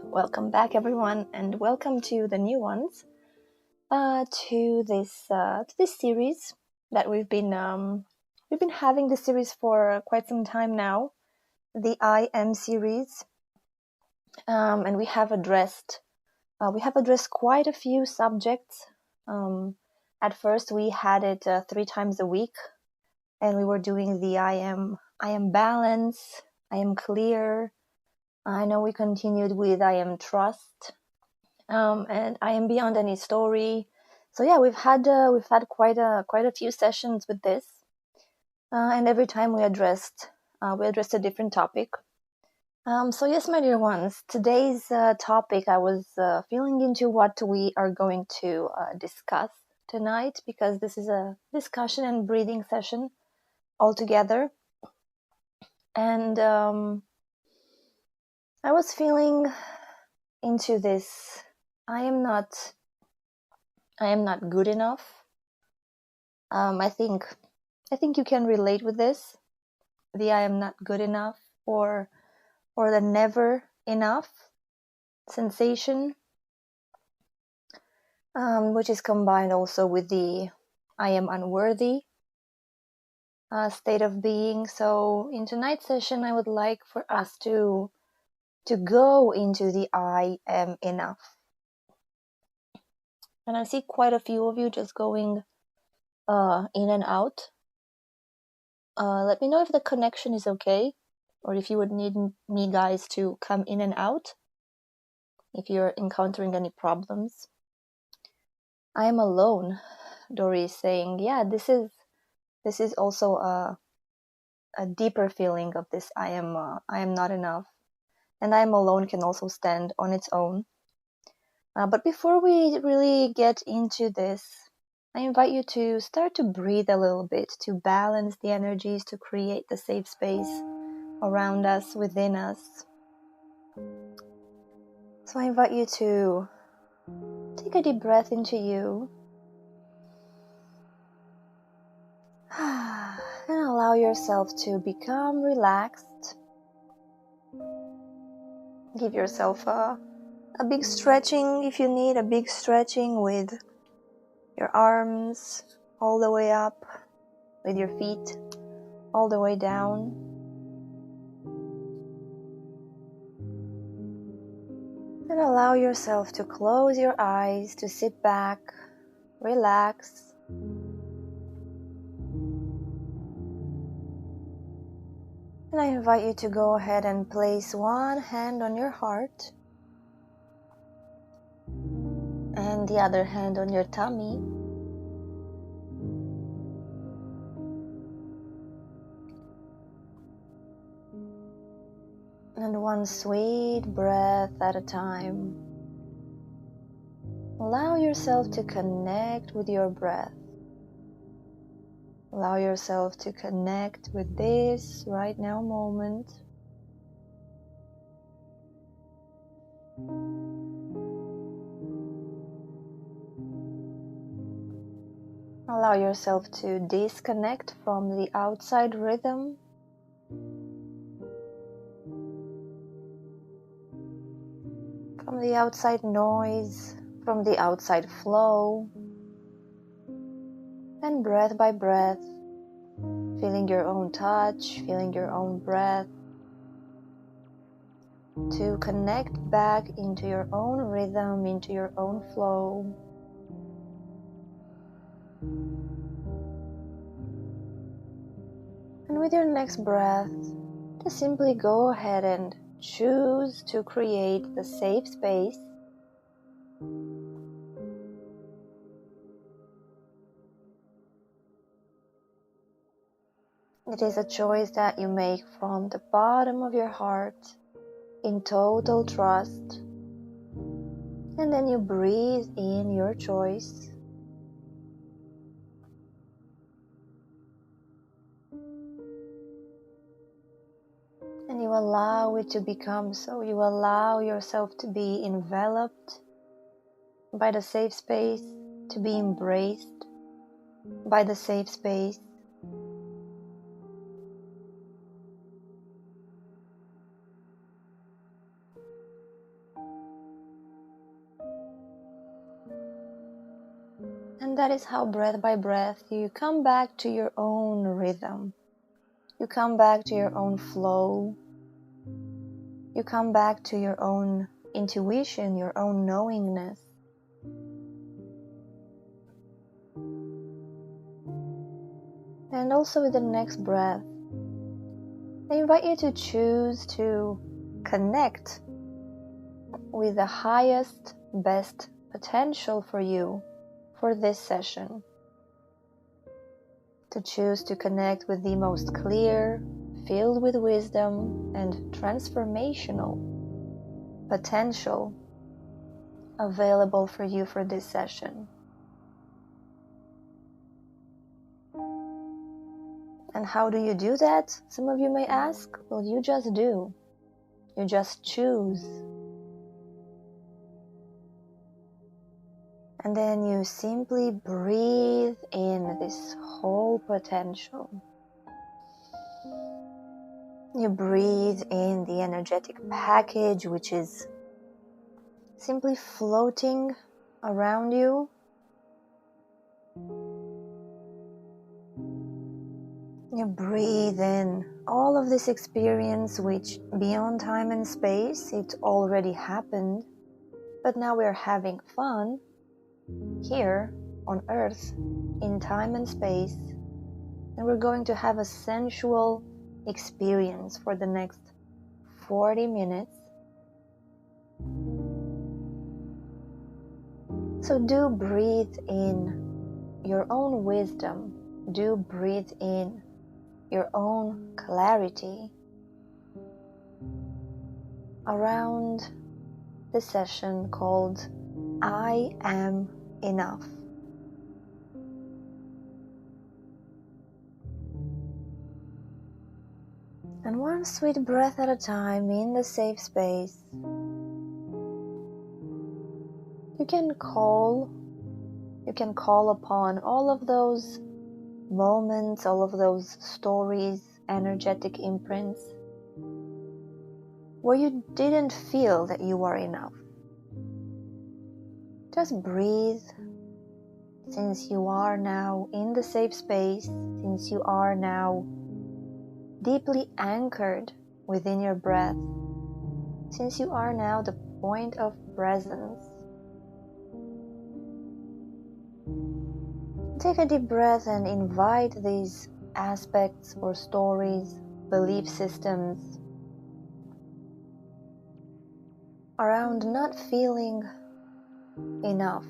Welcome back, everyone, and welcome to the new ones. To this series that we've been having this series for quite some time now, the I Am series, and we have addressed quite a few subjects. At first, we had it 3 times a week, and we were doing the I am balance, I am clear. I know we continued with I am trust, and I am beyond any story. So yeah, we've had quite a few sessions with this, and every time we addressed a different topic. So yes, my dear ones, today's topic, I was feeling into what we are going to discuss tonight, because this is a discussion and breathing session altogether, and I was feeling into this. I am not good enough. I think you can relate with this. The I am not good enough, or the never enough sensation, which is combined also with the I am unworthy state of being. So in tonight's session, I would like for us to go into the I am enough. And I see quite a few of you just going in and out. Let me know if the connection is okay, or if you would need me guys to come in and out if you're encountering any problems. I am alone, Dory is saying. Yeah, this is also a deeper feeling of this I am not enough, and I am alone can also stand on its own. But before we really get into this, I invite you to start to breathe a little bit, to balance the energies, to create the safe space around us, within us. So I invite you to take a deep breath into you and allow yourself to become relaxed. Give yourself a big stretching if you need, a big stretching with your arms all the way up, with your feet all the way down. And allow yourself to close your eyes, to sit back, relax. And I invite you to go ahead and place one hand on your heart and the other hand on your tummy. And one sweet breath at a time. Allow yourself to connect with your breath. Allow yourself to connect with this right now moment. Allow yourself to disconnect from the outside rhythm. From the outside noise, from the outside flow. And breath by breath, feeling your own touch, feeling your own breath, to connect back into your own rhythm, into your own flow. And with your next breath, just simply go ahead and choose to create the safe space. It is a choice that you make from the bottom of your heart, in total trust. And then you breathe in your choice. And you allow it to become so. You allow yourself to be enveloped by the safe space, to be embraced by the safe space. And that is how breath by breath you come back to your own rhythm. You come back to your own flow. You come back to your own intuition, your own knowingness. And also with the next breath, I invite you to choose to connect with the highest, best potential for you for this session. To choose to connect with the most clear, filled with wisdom and transformational potential available for you for this session. And how do you do that? Some of you may ask. Well, you just do. You just choose. And then you simply breathe in this whole potential. You breathe in the energetic package, which is simply floating around you. You breathe in all of this experience, which beyond time and space, it already happened. But now we're having fun here on Earth, in time and space, and we're going to have a sensual experience for the next 40 minutes. So do breathe in your own wisdom. Do breathe in your own clarity around the session called I Am Enough. And one sweet breath at a time in the safe space, you can call upon all of those moments, all of those stories, energetic imprints, where you didn't feel that you are enough. Just breathe, since you are now in the safe space, since you are now deeply anchored within your breath, since you are now the point of presence. Take a deep breath and invite these aspects or stories, belief systems around not feeling enough.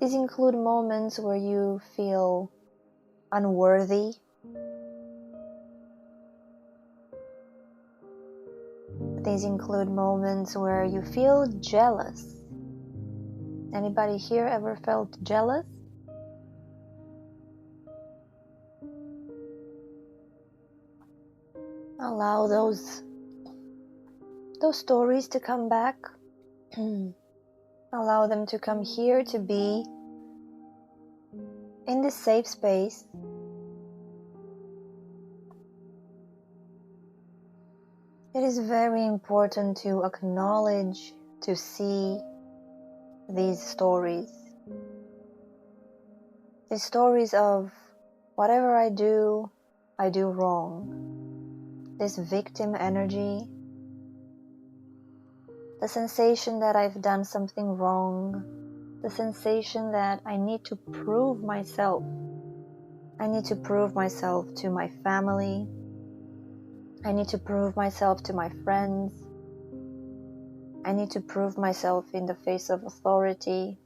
These include moments where you feel unworthy. These include moments where you feel jealous. Anybody here ever felt jealous? Allow those stories to come back. Allow them to come here to be in this safe space. It is very important to acknowledge, to see these stories. These stories of whatever I do wrong. This victim energy, the sensation that I've done something wrong, the sensation that I need to prove myself. I need to prove myself to my family. I need to prove myself to my friends. I need to prove myself in the face of authority.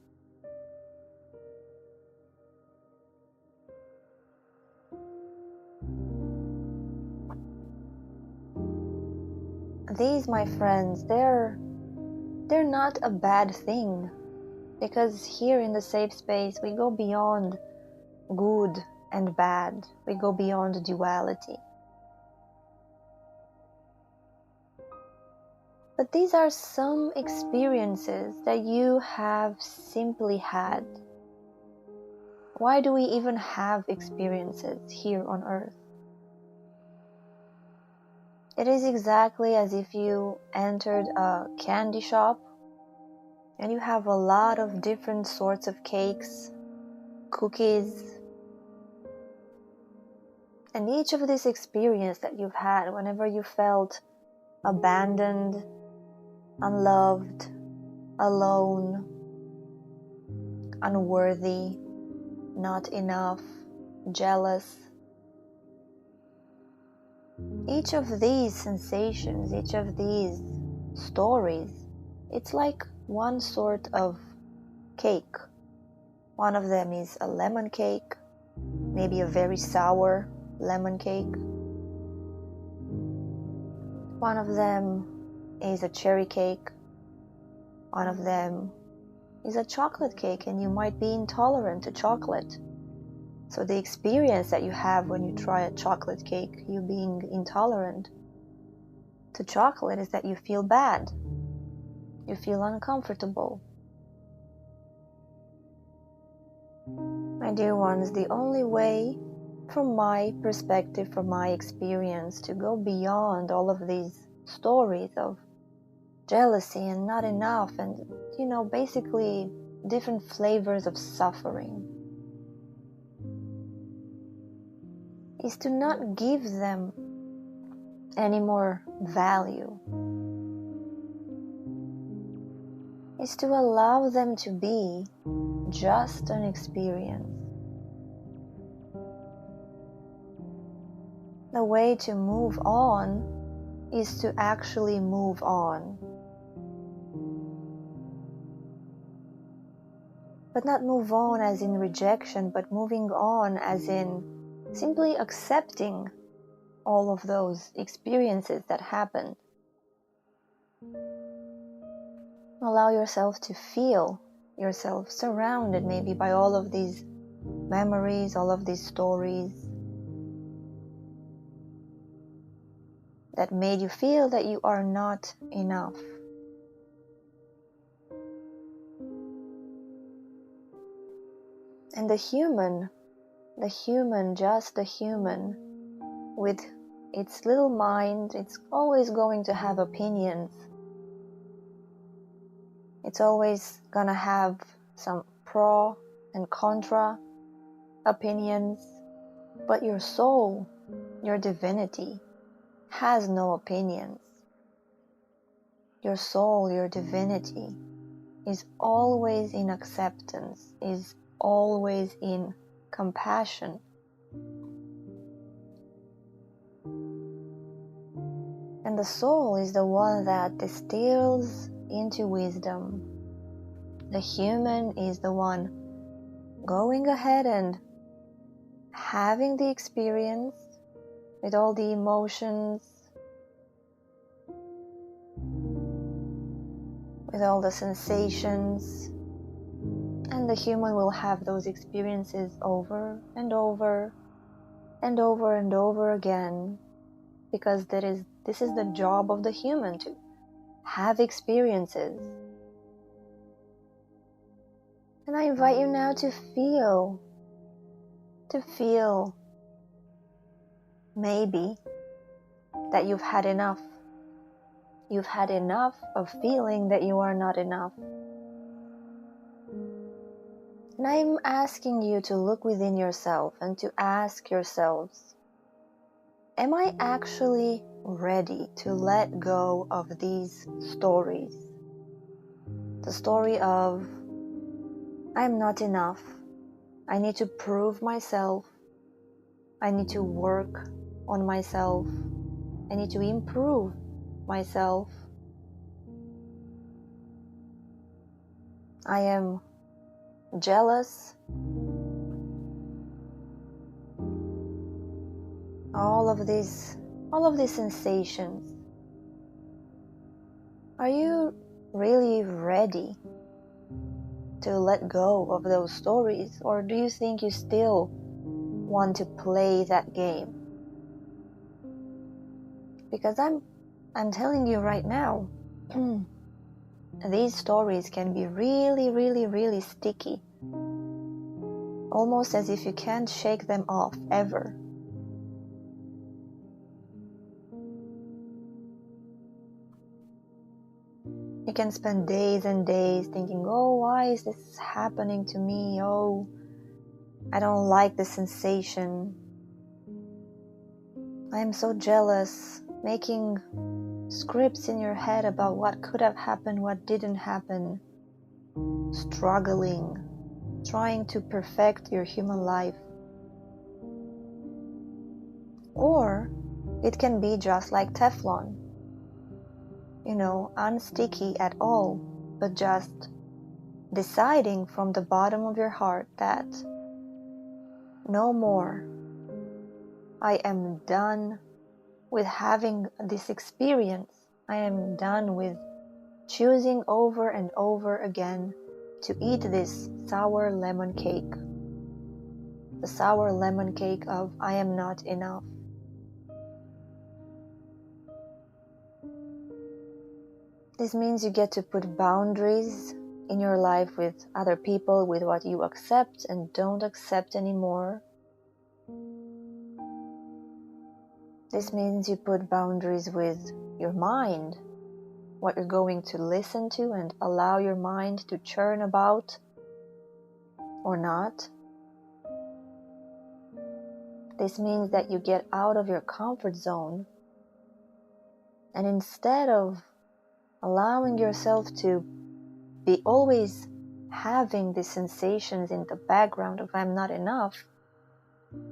These, my friends, they're not a bad thing, because here in the safe space we go beyond good and bad. We go beyond duality. But these are some experiences that you have simply had. Why do we even have experiences here on Earth? It is exactly as if you entered a candy shop and you have a lot of different sorts of cakes, cookies. And each of these experiences that you've had, whenever you felt abandoned, unloved, alone, unworthy, not enough, jealous, each of these sensations, each of these stories, it's like one sort of cake. One of them is a lemon cake, maybe a very sour lemon cake. One of them is a cherry cake. One of them is a chocolate cake, and you might be intolerant to chocolate. So the experience that you have when you try a chocolate cake, you being intolerant to chocolate, is that you feel bad. You feel uncomfortable. My dear ones, the only way, from my perspective, from my experience, to go beyond all of these stories of jealousy and not enough and, basically different flavors of suffering, is to not give them any more value. Is to allow them to be just an experience. The way to move on is to actually move on. But not move on as in rejection, but moving on as in simply accepting all of those experiences that happened. Allow yourself to feel yourself surrounded maybe by all of these memories, all of these stories that made you feel that you are not enough. And the human, just the human, with its little mind, it's always going to have opinions. It's always gonna have some pro and contra opinions. But your soul, your divinity, has no opinions. Your soul, your divinity, is always in acceptance, is always in compassion. And the soul is the one that distills into wisdom. The human is the one going ahead and having the experience with all the emotions, with all the sensations, and the human will have those experiences over and over and over and over again, because this is the job of the human, to have experiences. And I invite you now to feel maybe that you've had enough. You've had enough of feeling that you are not enough. And I'm asking you to look within yourself and to ask yourselves, am I actually ready to let go of these stories? The story of, I'm not enough. I need to prove myself. I need to work on myself. I need to improve myself. I am jealous. All of these sensations. Are you really ready to let go of those stories, or do you think you still want to play that game? Because I'm telling you right now, these stories can be really, really, really sticky. Almost as if you can't shake them off ever. You can spend days and days thinking, oh, why is this happening to me? Oh, I don't like the sensation. I am so jealous, making scripts in your head about what could have happened, what didn't happen, struggling, trying to perfect your human life. Or it can be just like Teflon, unsticky at all, but just deciding from the bottom of your heart that no more. I am done with having this experience. I am done with choosing over and over again to eat this sour lemon cake. The sour lemon cake of I am not enough. This means you get to put boundaries in your life with other people, with what you accept and don't accept anymore. This means you put boundaries with your mind, what you're going to listen to and allow your mind to churn about or not. This means that you get out of your comfort zone, and instead of allowing yourself to be always having these sensations in the background of I'm not enough,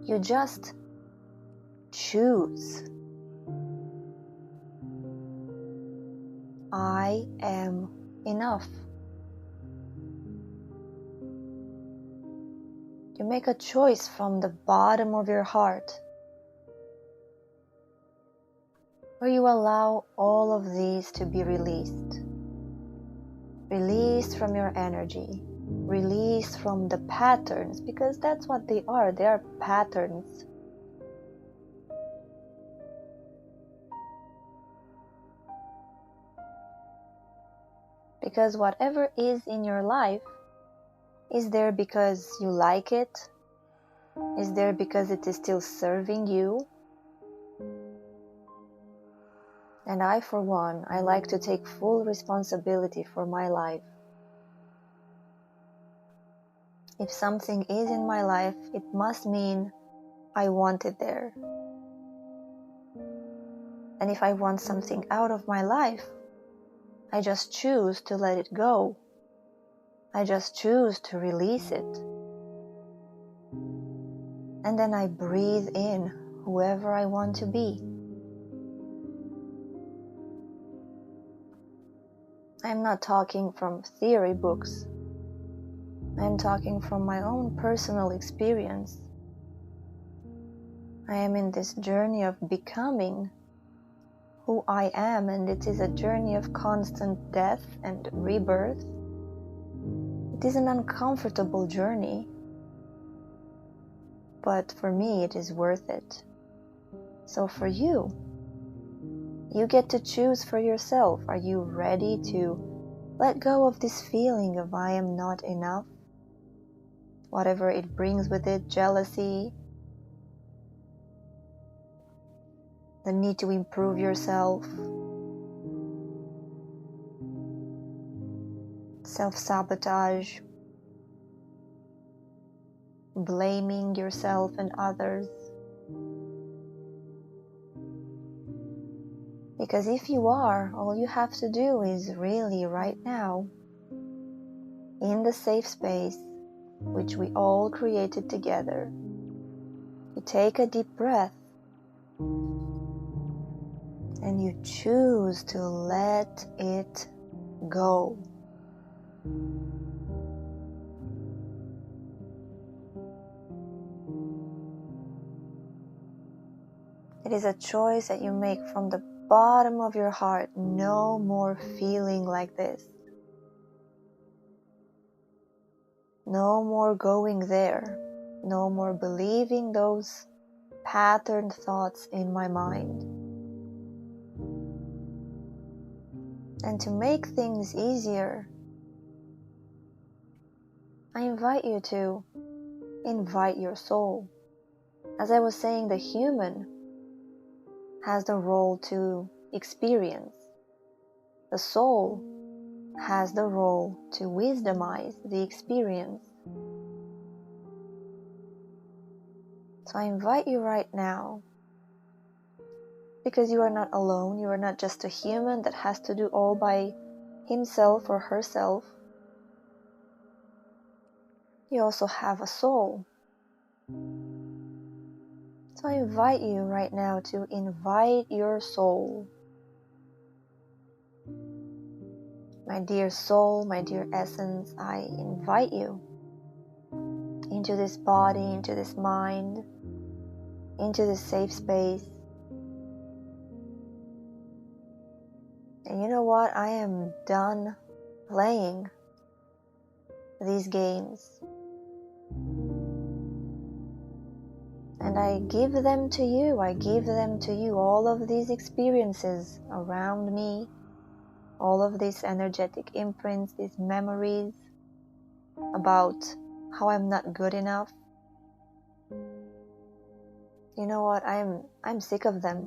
you just choose. I am enough. You make a choice from the bottom of your heart, where you allow all of these to be released. Released from your energy. Released from the patterns, because that's what they are. They are patterns. Because whatever is in your life is there because you like it, is there because it is still serving you. And I, for one, I like to take full responsibility for my life. If something is in my life, it must mean I want it there. And if I want something out of my life, I just choose to let it go. I just choose to release it. And then I breathe in whoever I want to be. I'm not talking from theory books. I'm talking from my own personal experience. I am in this journey of becoming who I am, and it is a journey of constant death and rebirth. It is an uncomfortable journey, but for me it is worth it. So for you, you get to choose for yourself. Are you ready to let go of this feeling of I am not enough? Whatever it brings with it, jealousy, the need to improve yourself, self-sabotage, blaming yourself and others. Because if you are, all you have to do is really right now, in the safe space, which we all created together, you take a deep breath and you choose to let it go. It is a choice that you make from the bottom of your heart. No more feeling like this. No more going there. No more believing those patterned thoughts in my mind. And to make things easier, I invite you to invite your soul. As I was saying, the human has the role to experience. The soul has the role to wisdomize the experience. So I invite you right now, because you are not alone, you are not just a human that has to do all by himself or herself. You also have a soul. So I invite you right now to invite your soul. My dear soul, my dear essence, I invite you into this body, into this mind, into this safe space. And you know what? I am done playing these games. And I give them to you. I give them to you. All of these experiences around me, all of these energetic imprints, these memories about how I'm not good enough. You know what? I'm sick of them.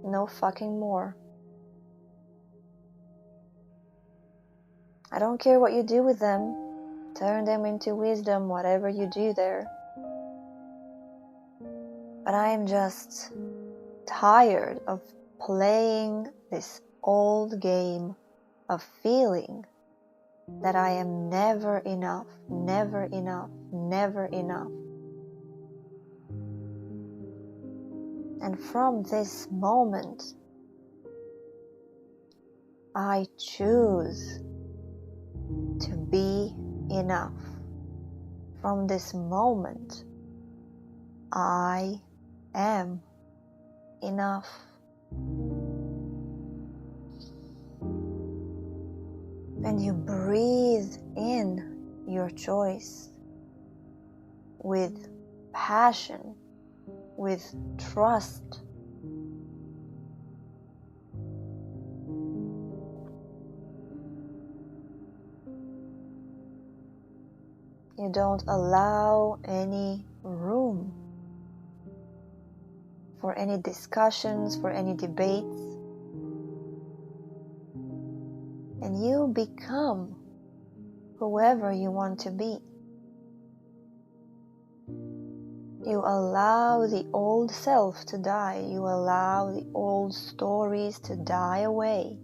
No fucking more. I don't care what you do with them. Turn them into wisdom, whatever you do there. But I am just tired of playing this old game of feeling that I am never enough, never enough, never enough. And from this moment, I choose to be enough. From this moment, I am enough. And you breathe in your choice with passion, with trust. You don't allow any room for any discussions, for any debates. And you become whoever you want to be. You allow the old self to die. You allow the old stories to die away.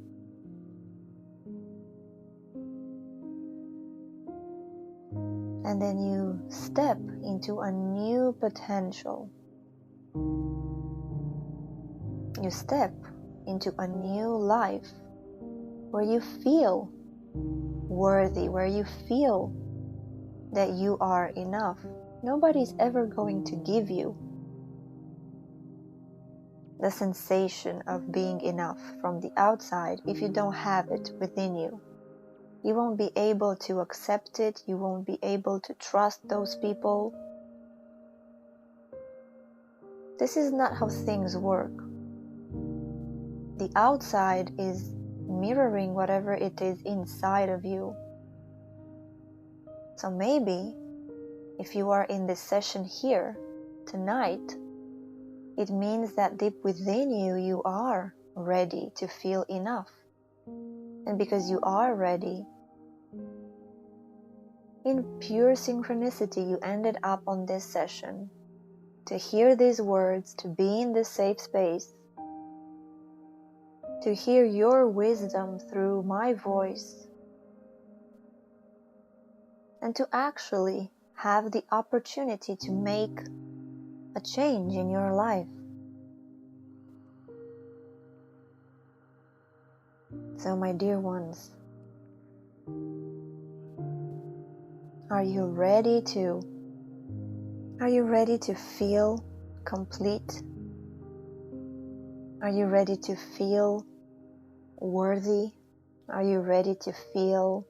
And then you step into a new potential. You step into a new life where you feel worthy, where you feel that you are enough. Nobody's ever going to give you the sensation of being enough from the outside if you don't have it within you. You won't be able to accept it. You won't be able to trust those people. This is not how things work. The outside is mirroring whatever it is inside of you. So maybe if you are in this session here tonight, it means that deep within you, you are ready to feel enough. And because you are ready, in pure synchronicity, you ended up on this session to hear these words, to be in this safe space, to hear your wisdom through my voice, and to actually have the opportunity to make a change in your life. So my dear ones, are you ready to feel complete? Are you ready to feel worthy? Are you ready to feel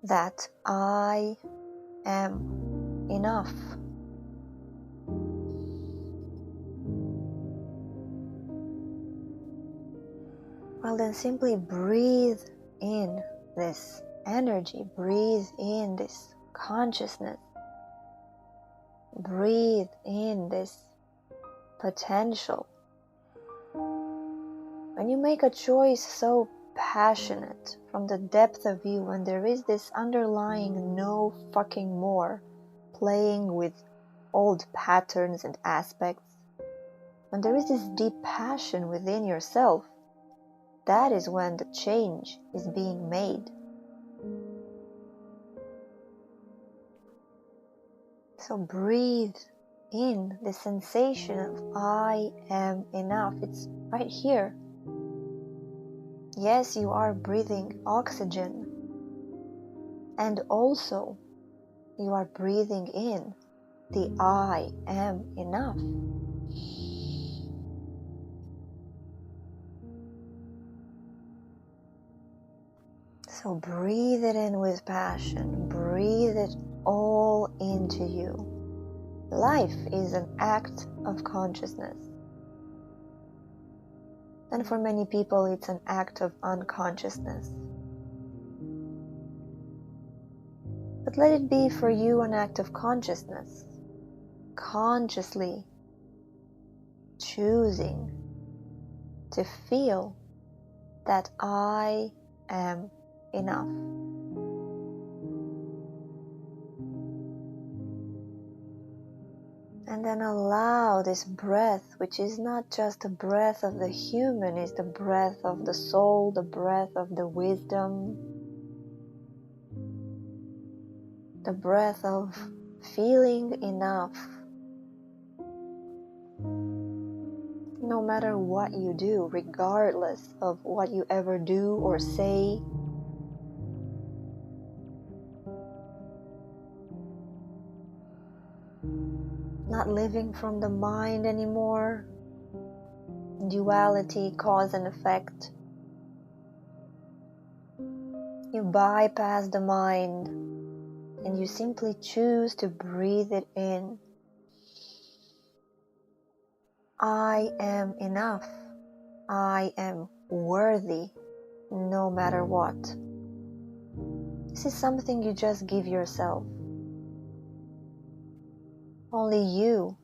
that I am enough? Well, then simply breathe in this energy, breathe in this consciousness, breathe in this potential. When you make a choice so passionate from the depth of you, when there is this underlying no fucking more playing with old patterns and aspects, when there is this deep passion within yourself, that is when the change is being made. So breathe in the sensation of I am enough. It's right here. Yes, you are breathing oxygen, and also you are breathing in the I am enough. So breathe it in with passion. Breathe it all into you. Life is an act of consciousness. And for many people, it's an act of unconsciousness. But let it be for you an act of consciousness. Consciously choosing to feel that I am enough. And then allow this breath, which is not just the breath of the human, is the breath of the soul, the breath of the wisdom, the breath of feeling enough. No matter what you do, regardless of what you ever do or say, not living from the mind anymore, duality, cause and effect. You bypass the mind and you simply choose to breathe it in. I am enough. I am worthy, no matter what. This is something you just give yourself. Only you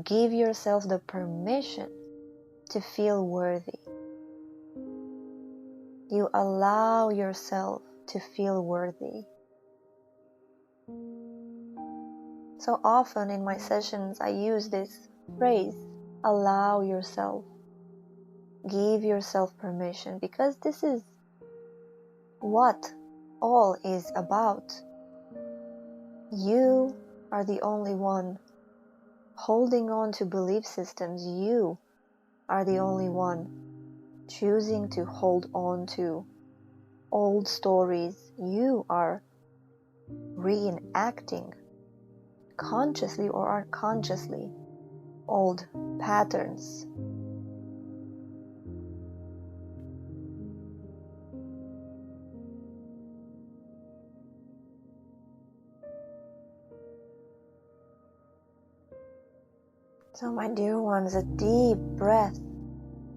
give yourself the permission to feel worthy. You allow yourself to feel worthy. So often in my sessions I use this phrase, allow yourself. Give yourself permission, because this is what all is about. You are the only one holding on to belief systems. You are the only one choosing to hold on to old stories. You are reenacting, consciously or unconsciously, old patterns. So my dear ones, a deep breath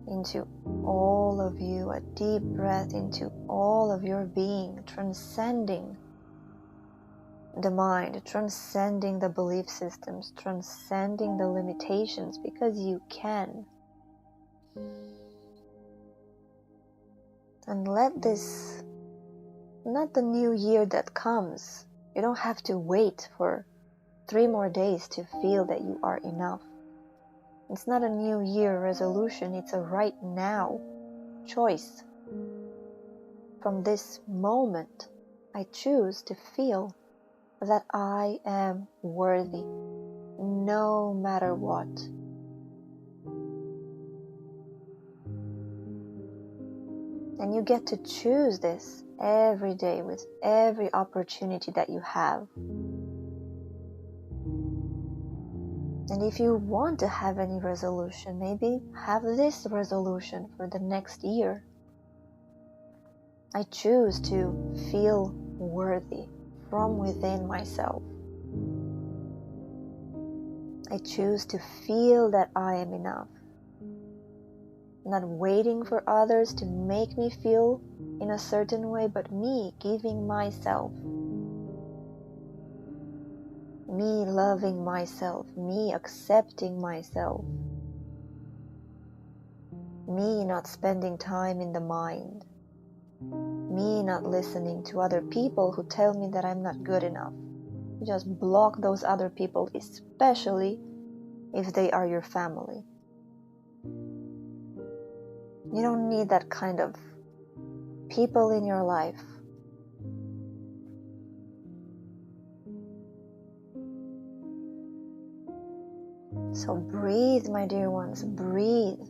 into all of you, a deep breath into all of your being, transcending the mind, transcending the belief systems, transcending the limitations, because you can. And let this, not the new year that comes, you don't have to wait for 3 more days to feel that you are enough. It's not a new year resolution, it's a right now choice. From this moment, I choose to feel that I am worthy, no matter what. And you get to choose this every day with every opportunity that you have. And if you want to have any resolution, maybe have this resolution for the next year. I choose to feel worthy from within myself. I choose to feel that I am enough. Not waiting for others to make me feel in a certain way, but me giving myself, me loving myself, me accepting myself, me not spending time in the mind, me not listening to other people who tell me that I'm not good enough. Just block those other people, especially if they are your family. You don't need that kind of people in your life. So breathe, my dear ones, breathe.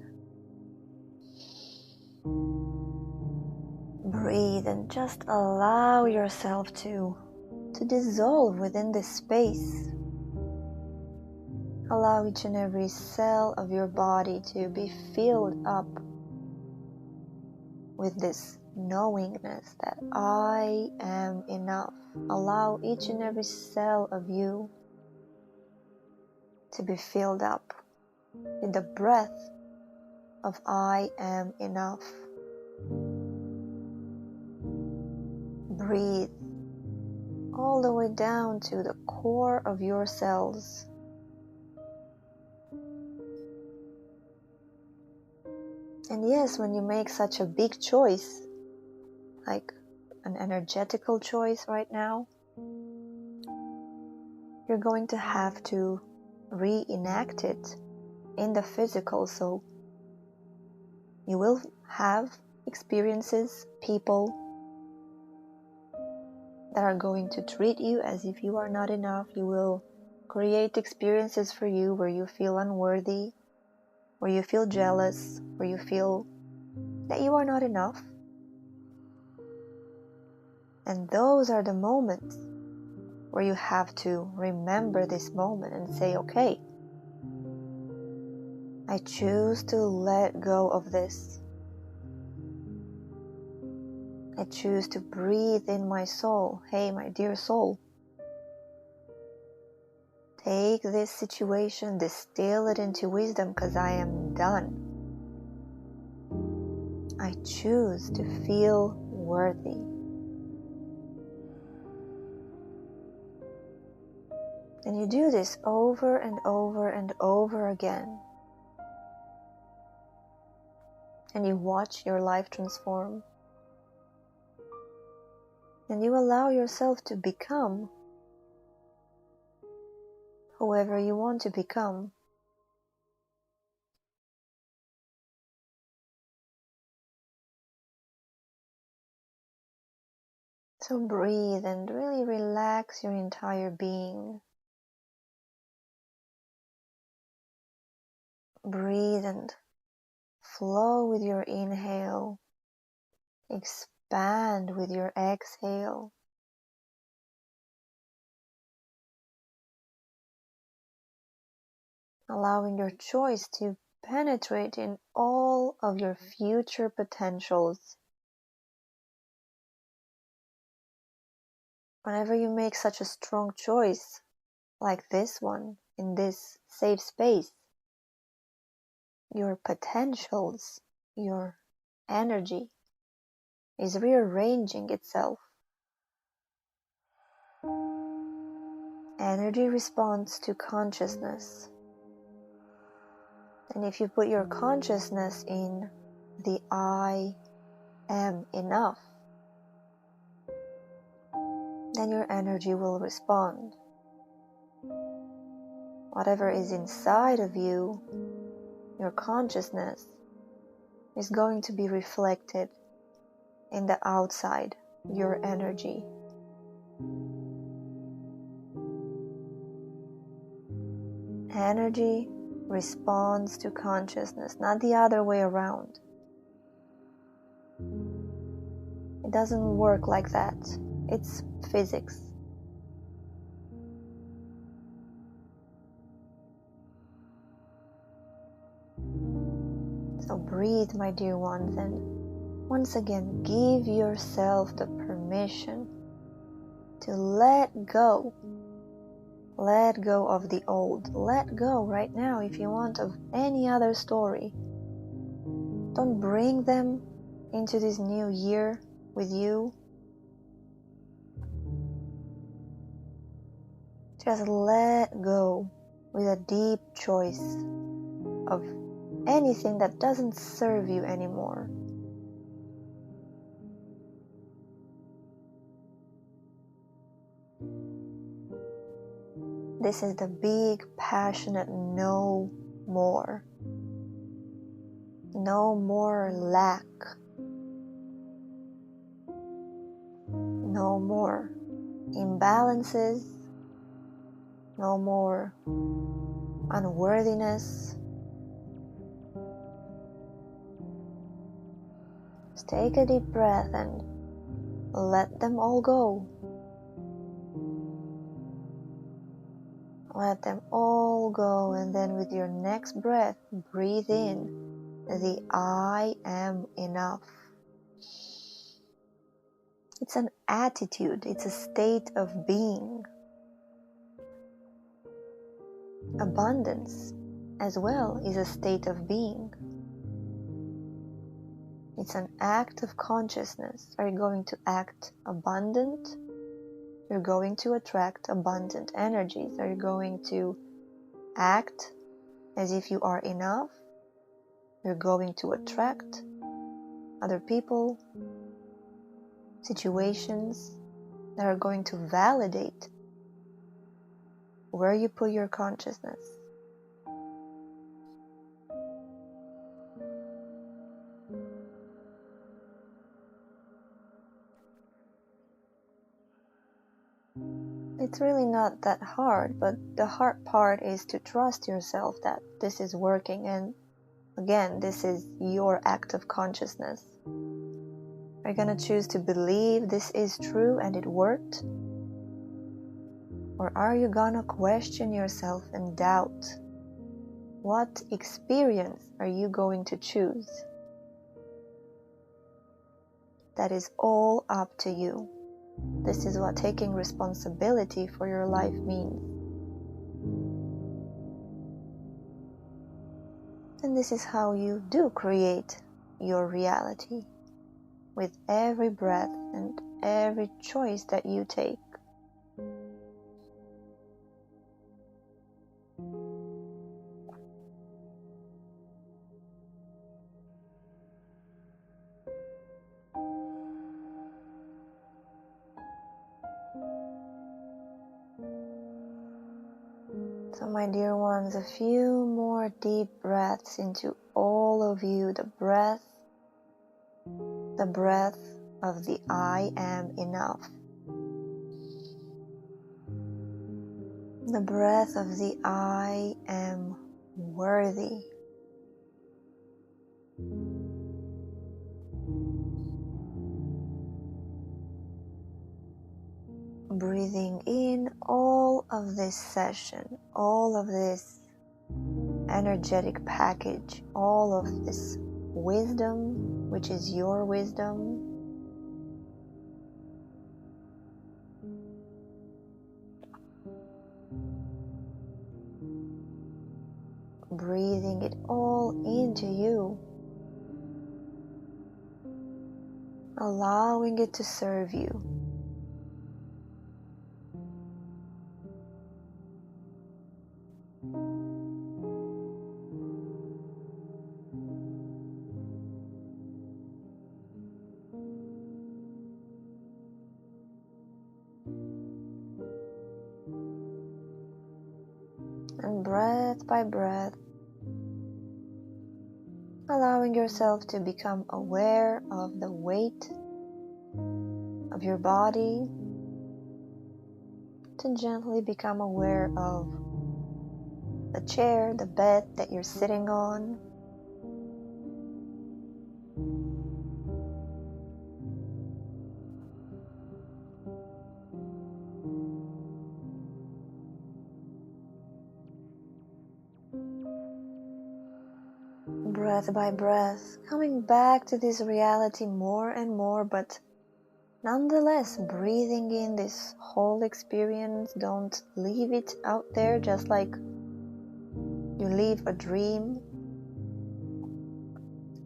Breathe and just allow yourself to dissolve within this space. Allow each and every cell of your body to be filled up with this knowingness that I am enough. Allow each and every cell of you to be filled up with the breath of I am enough. Breathe all the way down to the core of your cells. And yes, when you make such a big choice, like an energetical choice right now, you're going to have to reenact it in the physical. So you will have experiences, people that are going to treat you as if you are not enough. You will create experiences for you where you feel unworthy, where you feel jealous, where you feel that you are not enough. And those are the moments where you have to remember this moment and say, okay, I choose to let go of this. I choose to breathe in my soul. Hey, my dear soul, take this situation, distill it into wisdom, because I am done. I choose to feel worthy. And you do this over and over and over again. And you watch your life transform. And you allow yourself to become whoever you want to become. So breathe and really relax your entire being. Breathe and flow with your inhale. Expand with your exhale. Allowing your choice to penetrate in all of your future potentials. Whenever you make such a strong choice, like this one, in this safe space, your potentials, your energy is rearranging itself. Energy responds to consciousness. And if you put your consciousness in the I am enough, then your energy will respond. Whatever is inside of you, your consciousness, is going to be reflected in the outside, your energy. Energy responds to consciousness, not the other way around. It doesn't work like that. It's physics. So breathe, my dear ones, and once again, give yourself the permission to let go. Let go of the old. Let go right now, if you want, of any other story. Don't bring them into this new year with you. Just let go with a deep choice of anything that doesn't serve you anymore. This is the big, passionate no more. No more lack. No more imbalances. No more unworthiness. Just take a deep breath and let them all go. Let them all go, and then with your next breath, breathe in the I am enough. It's an attitude, it's a state of being. Abundance as well is a state of being. It's an act of consciousness. Are you going to act abundant? You're going to attract abundant energies. Are you going to act as if you are enough? You're going to attract other people, situations that are going to validate where you put your consciousness. It's really not that hard, but the hard part is to trust yourself that this is working, and again, this is your act of consciousness. Are you going to choose to believe this is true and it worked? Or are you going to question yourself and doubt? What experience are you going to choose? That is all up to you. This is what taking responsibility for your life means. And this is how you do create your reality, with every breath and every choice that you take. So my dear ones, a few more deep breaths into all of you, the breath of the I am enough. The breath of the I am worthy. Breathing in all of this session, all of this energetic package, all of this wisdom, which is your wisdom. Breathing it all into you, allowing it to serve you. And breath by breath, allowing yourself to become aware of the weight of your body, to gently become aware of the chair, the bed that you're sitting on. Breath by breath, coming back to this reality more and more, but nonetheless breathing in this whole experience. Don't leave it out there just like you leave a dream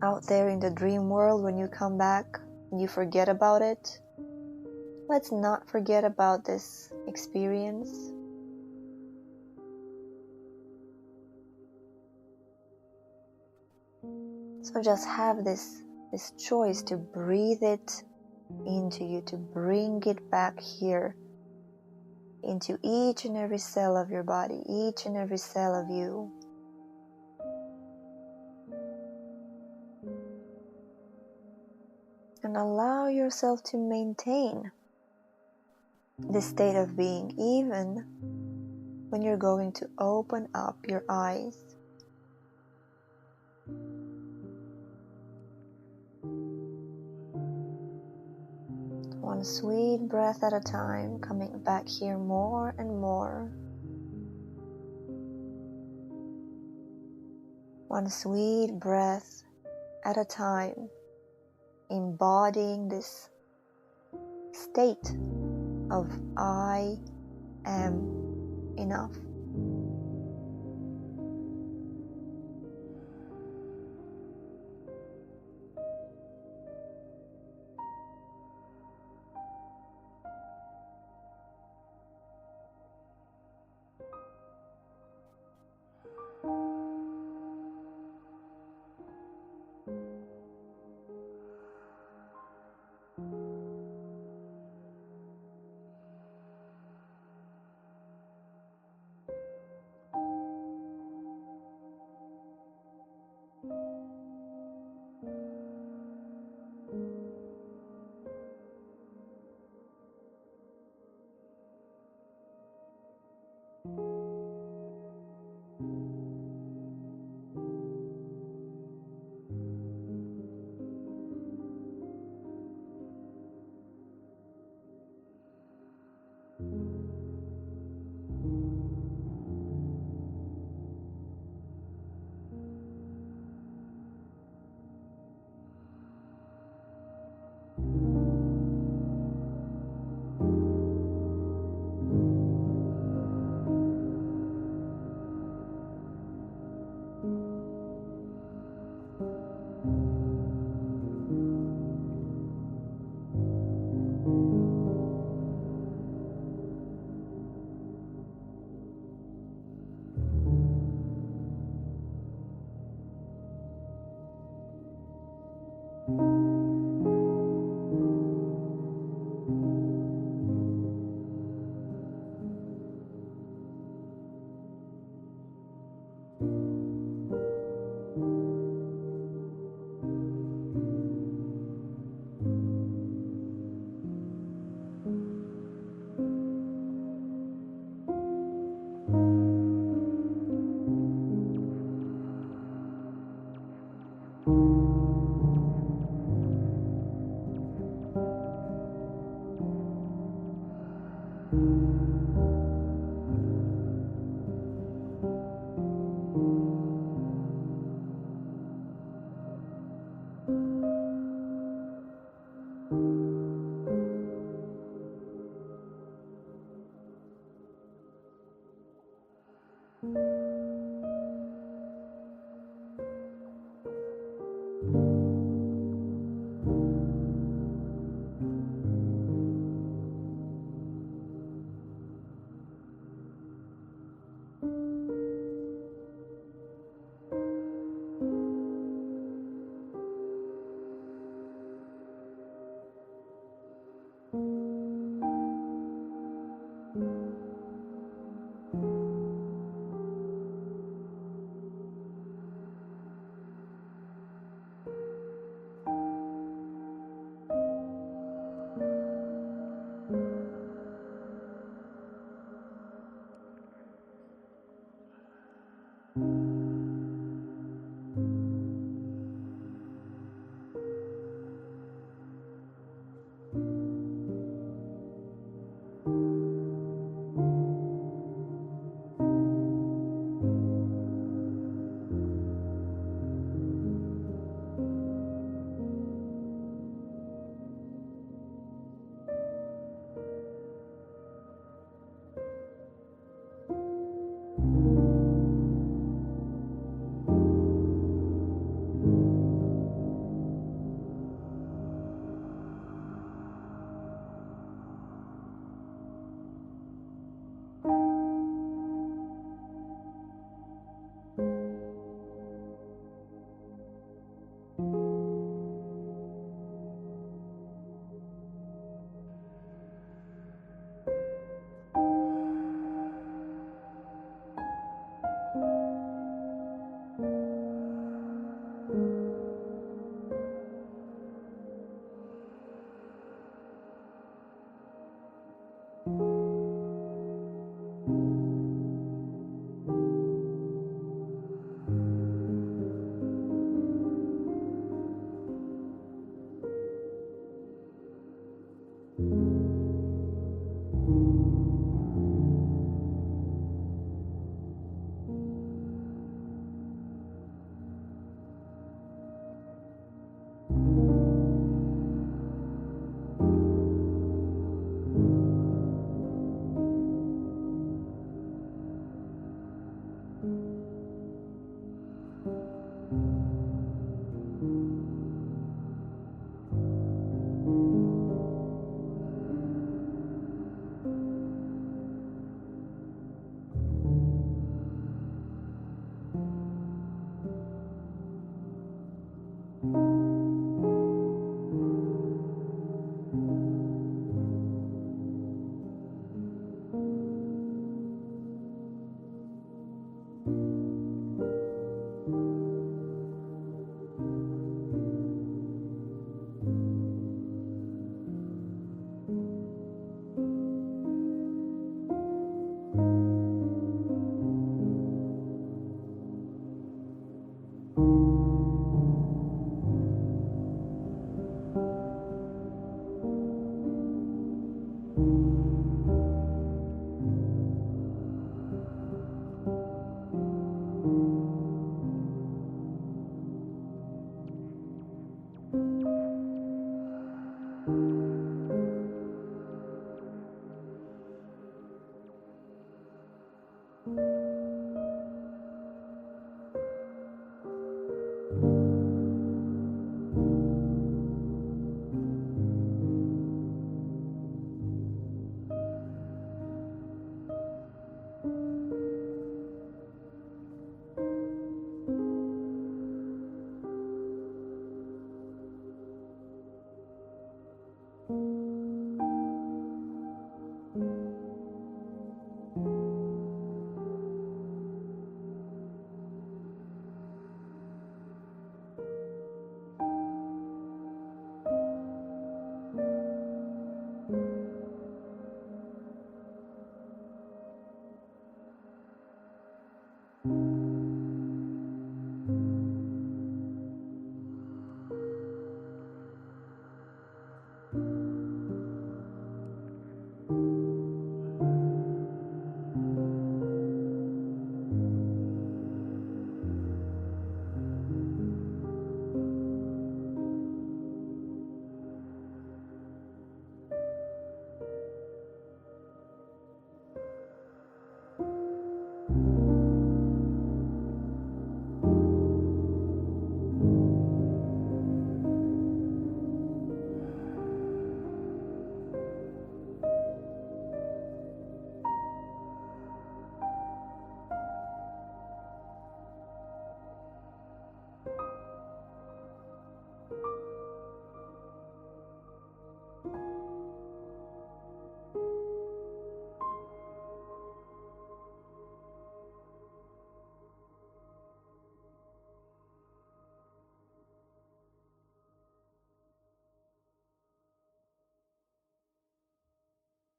out there in the dream world. When you come back, you forget about it. Let's not forget about this experience. So just have this choice to breathe it into you, to bring it back here, into each and every cell of your body, each and every cell of you. And allow yourself to maintain this state of being even when you're going to open up your eyes. One sweet breath at a time, coming back here more and more. One sweet breath at a time, embodying this state of I am enough.